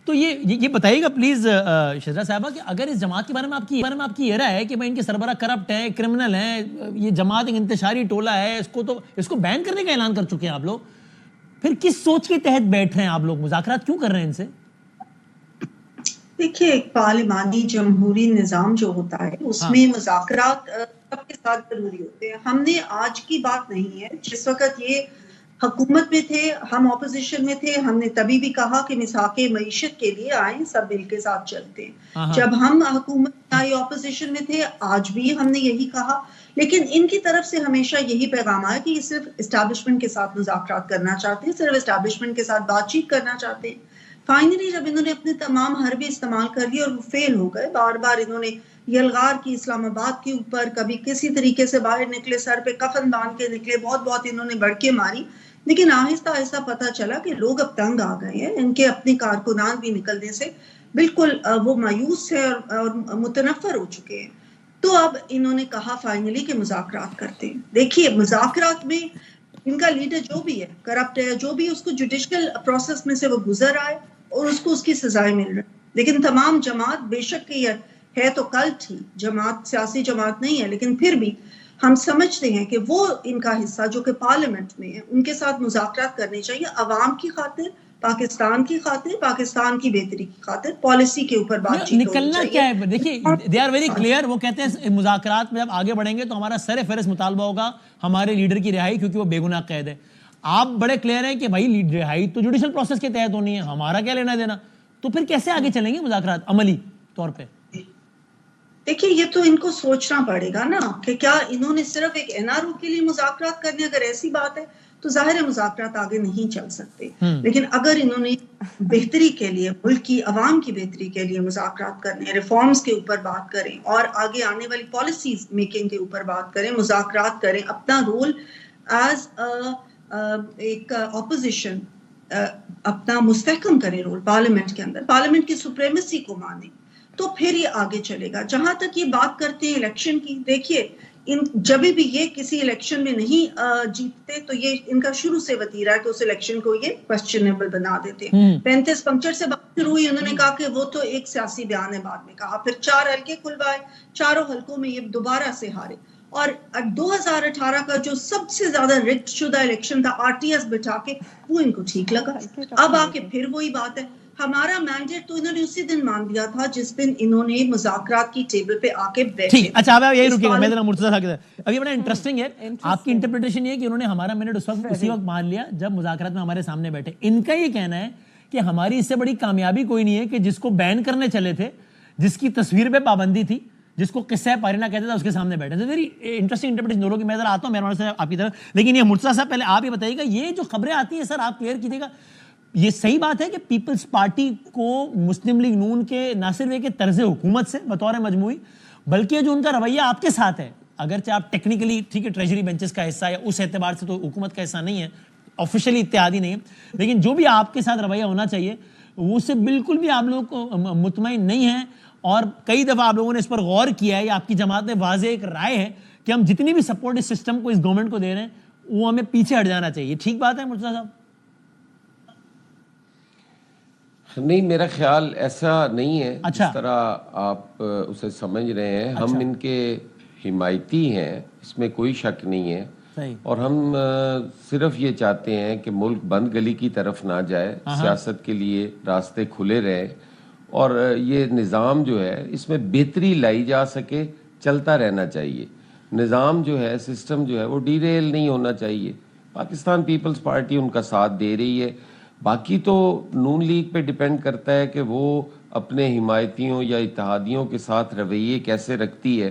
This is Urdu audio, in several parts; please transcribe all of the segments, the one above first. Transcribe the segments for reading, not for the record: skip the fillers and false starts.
تو یہ بتائیے گا پلیز شہزاد صاحبہ کہ اگر اس جماعت کے بارے میں آپ کی یہ رائے ہے کہ بھائی ان کے سربراہ کرپٹ ہیں، کرمنل ہیں، یہ جماعت ایک انتشاری ٹولہ ہے، اس کو بین کرنے کا اعلان کر چکے ہیں آپ لوگ، پھر کس سوچ کے تحت بیٹھ رہے ہیں آپ لوگ، مذاکرات کیوں کر رہے ہیں ان سے؟ دیکھیے ایک پارلیمانی جمہوری نظام جو ہوتا ہے اس میں مذاکرات سب کے ساتھ ضروری ہوتے ہیں. ہم نے آج کی بات نہیں ہے، جس وقت یہ حکومت میں تھے، ہم اپوزیشن میں تھے، ہم نے تبھی بھی کہا کہ مساق معیشت کے لیے آئیں، سب مل کے ساتھ چلتے ہیں. جب ہم حکومت میں آئے اپوزیشن میں تھے، آج بھی ہم نے یہی کہا. لیکن ان کی طرف سے ہمیشہ یہی پیغام آیا کہ یہ صرف اسٹیبلشمنٹ کے ساتھ مذاکرات کرنا چاہتے ہیں، صرف اسٹیبلشمنٹ کے ساتھ بات چیت کرنا چاہتے ہیں. فائنلی جب انہوں نے اپنے تمام حربے استعمال کر لیے اور وہ فیل ہو گئے، بار بار انہوں نے یلغار کی اسلام آباد کے اوپر، کبھی کسی طریقے سے باہر نکلے، سر پہ کفن باندھ کے نکلے، بہت انہوں نے بڑکے ماری. لیکن آہستہ آہستہ پتہ چلا کہ لوگ اب تنگ آ گئے ہیں، ان کے اپنے کارکنان بھی نکلنے سے بالکل وہ مایوس ہے اور متنفر ہو چکے ہیں. تو اب انہوں نے کہا فائنلی کہ مذاکرات کرتے ہیں. دیکھیے مذاکرات میں ان کا لیڈر جو بھی ہے کرپٹ ہے، جو بھی، اس کو جوڈیشل پروسیس میں سے وہ گزر آئے اور اس کو اس کی سزائیں مل رہی. لیکن تمام جماعت بے شک یہ ہے تو کلٹ ہی جماعت، سیاسی جماعت نہیں ہے، لیکن پھر بھی ہم سمجھتے ہیں کہ وہ ان کا حصہ جو کہ پارلیمنٹ میں ہے، ان کے ساتھ مذاکرات کرنے چاہیے عوام کی خاطر، پاکستان کی خاطر، پاکستان کی بہتری کی خاطر، پالیسی کے اوپر بات چیت نکلنا کیا ہے. دیکھیے دے آر ویری کلیئر، وہ کہتے ہیں مذاکرات میں جب آگے بڑھیں گے تو ہمارا سر فہرست مطالبہ ہوگا ہمارے لیڈر کی رہائی، کیونکہ وہ بے گناہ قید ہے. آپ بڑے کلیئر ہیں کہ بھائی رہائی تو جوڈیشل پروسیس کے تحت ہونی ہے، ہمارا کیا لینا دینا. تو پھر کیسے آگے چلیں گے مذاکرات عملی طور پہ؟ دیکھیے یہ تو ان کو سوچنا پڑے گا نا کہ کیا انہوں نے صرف ایک این آر او کے لیے مذاکرات کرنے. اگر ایسی بات ہے تو ظاہر مذاکرات آگے نہیں چل سکتے. لیکن اگر انہوں نے بہتری کے لیے، ملک کی عوام کی بہتری کے لیے مذاکرات کرنے، ریفارمز کے اوپر بات کریں اور آگے آنے والی پالیسیز میکنگ کے اوپر بات کریں، مذاکرات کریں، اپنا رول ایز ایک اپوزیشن اپنا مستحکم کریں، رول پارلیمنٹ کے اندر، پارلیمنٹ کی سپریمیسی کو مانیں، تو پھر یہ آگے چلے گا. جہاں تک یہ بات کرتے ہیں الیکشن کی، دیکھیے جب بھی یہ کسی الیکشن میں نہیں جیتتے تو یہ ان کا شروع سے وتیرہ ہے کہ اس الیکشن کو یہ کوسچنیبل بنا دیتے ہیں. 35 پنکچر سے بات شروع ہوئی، انہوں نے کہا کہ وہ تو ایک سیاسی بیان ہے، بعد میں کہا پھر 4 حلقے کھلوائے، چاروں حلقوں میں یہ دوبارہ سے ہارے. اور 2018 کا جو سب سے زیادہ ریگڈ شدہ الیکشن تھا آر ٹی ایس بٹھا کے، وہ ان کو ٹھیک لگا. اب آ کے پھر وہی بات ہے. ہمارا مینڈیٹ تو انہوں نے اسی دن مان دیا تھا جس دن انہوں نے مذاکرات کی ٹیبل پہ آ کے بیٹھے. اچھا اب یہی رکیے گا، میں ذرا مرتضیٰ صاحب کے اب یہ بڑا انٹرسٹنگ ہے. آپ کی انٹرپریٹیشن یہ ہے کہ انہوں نے ہمارا مینڈیٹ اسی وقت مان لیا جب مذاکرات میں ہمارے سامنے بیٹھے. ان کا یہ کہنا ہے کہ ہماری اس سے بڑی کامیابی کوئی نہیں ہے کہ جس کو بین کرنے چلے تھے، جس کی تصویر پہ پابندی تھی، جس کو قصہ پارینہ کہتے تھا، اس کے سامنے بیٹھے تھے. ویری انٹرسٹنگ انٹرپریٹیشن دونوں کی. میں ذرا آتا ہوں میرے سے آپ کی طرف. لیکن یہ مرتضیٰ صاحب پہلے آپ یہ بتائیے گا، یہ جو خبریں آتی ہیں سر آپ کلیئر کیجیے گا، یہ صحیح بات ہے کہ پیپلز پارٹی کو مسلم لیگ نون کے نہ صرف ایک طرز حکومت سے بطور مجموعی، بلکہ جو ان کا رویہ آپ کے ساتھ ہے، اگرچہ آپ ٹیکنیکلی ٹھیک ہے ٹریجری بینچز کا حصہ یا اس اعتبار سے تو حکومت کا حصہ نہیں ہے، آفیشلی اتحادی نہیں ہے، لیکن جو بھی آپ کے ساتھ رویہ ہونا چاہیے وہ سے بالکل بھی آپ لوگ کو مطمئن نہیں ہیں. اور کئی دفعہ آپ لوگوں نے اس پر غور کیا ہے، یا آپ کی جماعت میں واضح ایک رائے ہے کہ ہم جتنی بھی سپورٹ اس سسٹم کو، اس گورنمنٹ کو دے رہے ہیں، وہ ہمیں پیچھے ہٹ جانا چاہیے. ٹھیک بات ہے مرتضیٰ صاحب؟ نہیں، میرا خیال ایسا نہیں ہے جس طرح آپ اسے سمجھ رہے ہیں. ہم ان کے حمایتی ہیں، اس میں کوئی شک نہیں ہے. اور ہم صرف یہ چاہتے ہیں کہ ملک بند گلی کی طرف نہ جائے، سیاست کے لیے راستے کھلے رہے اور یہ نظام جو ہے اس میں بہتری لائی جا سکے، چلتا رہنا چاہیے. نظام جو ہے، سسٹم جو ہے وہ ڈیریل نہیں ہونا چاہیے. پاکستان پیپلز پارٹی ان کا ساتھ دے رہی ہے. باقی تو نون لیگ پہ ڈیپینڈ کرتا ہے کہ وہ اپنے حمایتیوں یا اتحادیوں کے ساتھ رویے کیسے رکھتی ہے.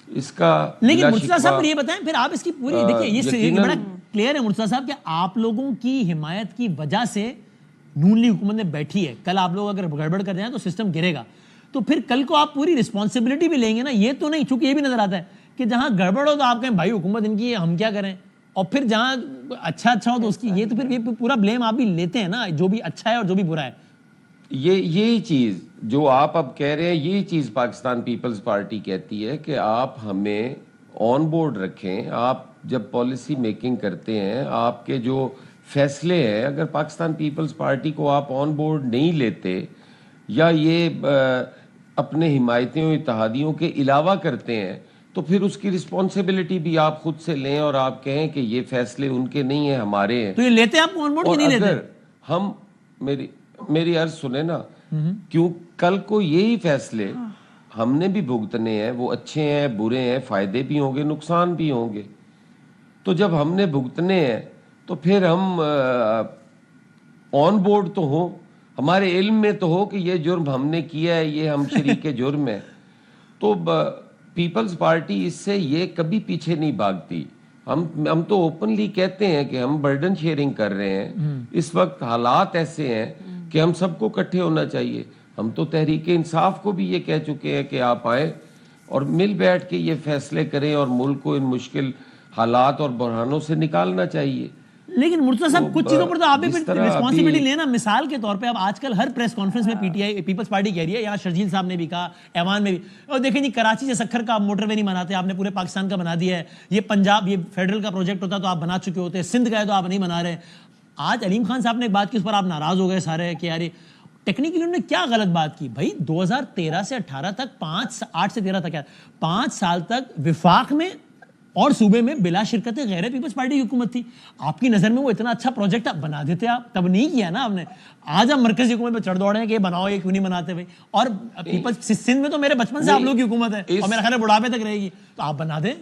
اس کا لیکن مرتضیٰ صاحب یہ بتائیں پھر آپ اس کی پوری دیکھیں، یہ بڑا کلیئر ہے مرتضیٰ صاحب کہ آپ لوگوں کی حمایت کی وجہ سے نون لیگ حکومت میں بیٹھی ہے. کل آپ لوگ اگر گڑبڑ کر جائیں تو سسٹم گرے گا، تو پھر کل کو آپ پوری رسپانسبلٹی بھی لیں گے نا. یہ تو نہیں، چونکہ یہ بھی نظر آتا ہے کہ جہاں گڑبڑ ہو تو آپ کہیں بھائی حکومت ان کی ہے، ہم کیا کریں، اور پھر جہاں اچھا ہو تو اس کی، یہ تو پھر یہ پورا بلیم آپ بھی لیتے ہیں نا، جو بھی اچھا ہے اور جو بھی برا ہے. یہی چیز جو آپ اب کہہ رہے ہیں، یہی چیز پاکستان پیپلز پارٹی کہتی ہے کہ آپ ہمیں آن بورڈ رکھیں. آپ جب پالیسی میکنگ کرتے ہیں، آپ کے جو فیصلے ہیں، اگر پاکستان پیپلز پارٹی کو آپ آن بورڈ نہیں لیتے یا یہ اپنے حمایتیوں اتحادیوں کے علاوہ کرتے ہیں تو پھر اس کی رسپانسبلٹی بھی آپ خود سے لیں اور آپ کہیں کہ یہ فیصلے ان کے نہیں ہیں ہمارے ہیں. تو یہ لیتے آپ آن بورڈ کہ نہیں لیتے؟ ہم میری عرض سنیں نا, کیوں کل کو یہی فیصلے ہم نے بھی بھگتنے ہیں, وہ اچھے ہیں برے ہیں, فائدے بھی ہوں گے نقصان بھی ہوں گے, تو جب ہم نے بھگتنے ہیں تو پھر ہم آن بورڈ تو ہوں, ہمارے علم میں تو ہو کہ یہ جرم ہم نے کیا ہے, یہ ہم شریک جرم ہے. تو پیپلز پارٹی اس سے یہ کبھی پیچھے نہیں بھاگتی. ہم تو اوپنلی کہتے ہیں کہ ہم برڈن شیئرنگ کر رہے ہیں. اس وقت حالات ایسے ہیں کہ ہم سب کو اکٹھے ہونا چاہیے. ہم تو تحریک انصاف کو بھی یہ کہہ چکے ہیں کہ آپ آئیں اور مل بیٹھ کے یہ فیصلے کریں اور ملک کو ان مشکل حالات اور بحرانوں سے نکالنا چاہیے. لیکن مرتضیٰ صاحب کچھ چیزوں پر تو آپ بھی رسپانسبلٹی لینا. مثال کے طور پہ اب آج کل ہر پریس کانفرنس میں P T I Peoples Party کہہ رہی ہے, یہاں شرجیل صاحب نے بھی کہا, ایوان میں بھی, اور دیکھیں جی کراچی سے سکھر کا آپ موٹر وے نہیں بناتے, آپ نے پورے پاکستان کا بنا دیا ہے. یہ پنجاب یہ فیڈرل کا پروجیکٹ ہوتا تو آپ بنا چکے ہوتے, سندھ کا ہے تو آپ نہیں بنا رہے. آج علیم خان صاحب نے ایک بات کی, اس پر آپ ناراض ہو گئے سارے کہ یار ٹیکنیکلی انہوں نے کیا غلط بات کی. بھائی 2013 سے 18 تک 8 سے 13 تک 5 سال تک وفاق میں اور صوبے میں بلا شرکت غیر پیپلز پارٹی کی حکومت تھی. آپ کی نظر میں وہ اتنا اچھا پروجیکٹ آپ بنا دیتے, آپ تب نہیں کیا نا آپ نے. آج ہم مرکزی حکومت میں چڑھ دوڑے ہیں کہ یہ بناؤ, یہ کیوں نہیں بناتے بھائی. اور پیپلز سندھ میں تو میرے بچپن سے آپ لوگ کی حکومت ہے اور میرا خیال ہے بڑھاپے تک رہے گی, تو آپ بنا دیں.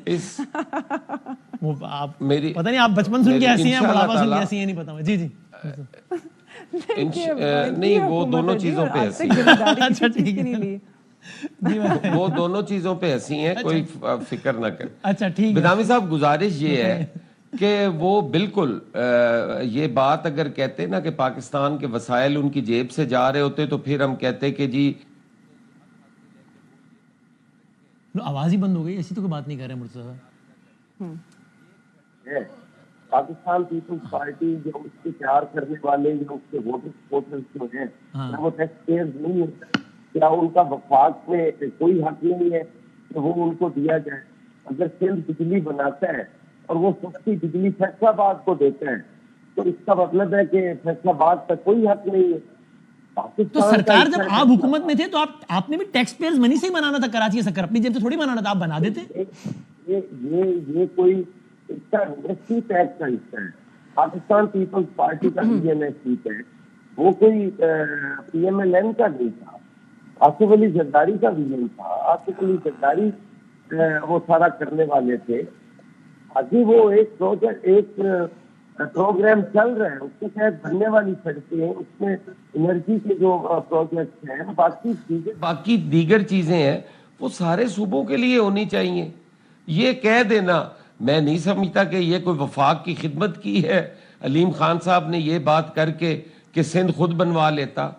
آپ پتہ نہیں آپ بچپن سن کے ایسی ہیں, بڑھاپا سن کے ایسی ہیں, نہیں پتا. جی جی نہیں, وہ دونوں چیزوں پہ ایسی ہیں, وہ دونوں چیزوں پہ ایسی ہیں, کوئی فکر نہ کریں. اچھا ٹھیک ہے بدامی صاحب, گزارش یہ ہے کہ وہ بالکل یہ بات اگر کہتے نا کہ پاکستان کے وسائل ان کی جیب سے جا رہے ہوتے تو پھر ہم کہتے کہ جی آواز ہی بند ہو گئی, ایسی تو کوئی بات نہیں کر رہے مرتضیٰ صاحب. پاکستان پیپلز پارٹی جو اس کے پیار کرنے والے جو اس کے ووٹرز جو ہیں وہ ٹیکس پیئرز نہیں ہیں, کیا ان کا وفاق میں کوئی حق نہیں ہے کہ وہ ان کو دیا جائے؟ اگر سندھ بجلی بناتا ہے اور وہ سستی بجلی فیصل آباد کو دیتا ہے تو اس کا مطلب ہے کہ فیصل آباد کا کوئی حق نہیں ہے. تو سرکار جب آپ حکومت میں تھے تو آپ نے بھی ٹیکس پیئرز منی سے ہی بنانا تھا کراچی سکر, اپنی جیب سے تھوڑی بنانا تھا, آپ بنا دیتے. یہ کوئی اس کا انڈسٹری ٹیکس کا حصہ ہے. پاکستان پیپلز پارٹی کا پی ایم ایس سیٹ ہے, وہ کوئی پی ایم ایل این کا نہیں تھا, آصف علی زرداری کا ویژن تھا. آصف علی زرداری وہ سارا کرنے والے تھے. ابھی وہ ایک پروگرام چل رہا ہے, اس کے تحت بننے والی سڑکیں ہیں, اس میں انرجی کے جو پروجیکٹ ہیں, باقی دیگر چیزیں ہیں, وہ سارے صوبوں کے لیے ہونی چاہیے. یہ کہہ دینا, میں نہیں سمجھتا کہ یہ کوئی وفاق کی خدمت کی ہے علیم خان صاحب نے یہ بات کر کے کہ سندھ خود بنوا لیتا.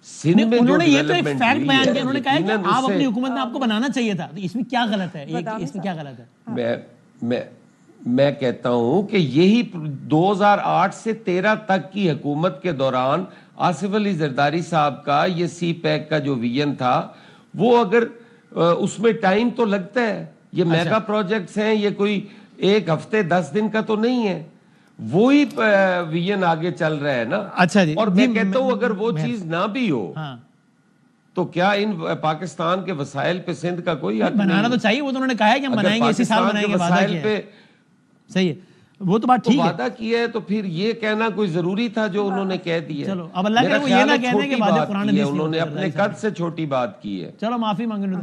سندھ میں انہوں نے یہ تو ایک فیکٹ بیان کیا, انہوں نے کہا کہ آپ اپنی حکومت میں آپ کو بنانا چاہیے تھا. تو اس میں کیا غلط ہے, اس میں کیا غلط ہے؟ میں کہتا ہوں کہ یہی 2008 سے 13 تک کی حکومت کے دوران آصف علی زرداری صاحب کا یہ سی پیک کا جو ویژن تھا, وہ اگر اس میں ٹائم تو لگتا ہے, یہ میگا پروجیکٹس ہیں, یہ کوئی ایک ہفتے 10 دن کا تو نہیں ہے, وہی ویژن آگے چل رہا ہے نا. اور میں کہتا ہوں اگر وہ چیز نہ بھی ہو تو کیا ان پاکستان کے وسائل پہ سندھ کا کوئی حق نہیں؟ بنانا تو چاہیے, وہ تو انہوں نے کہا ہے کہ ہم بنائیں گے, اسی سال بنائیں گے, وعدہ کیا ہے. صحیح ہے, وہ تو بات ٹھیک ہے, وعدہ کیا ہے, تو پھر یہ کہنا کوئی ضروری تھا جو انہوں نے کہہ دیا. چلو اب اللہ کرے وہ یہ نہ کہنے کہ انہوں نے اپنے قد سے چھوٹی بات کی ہے. چلو معافی مانگنے.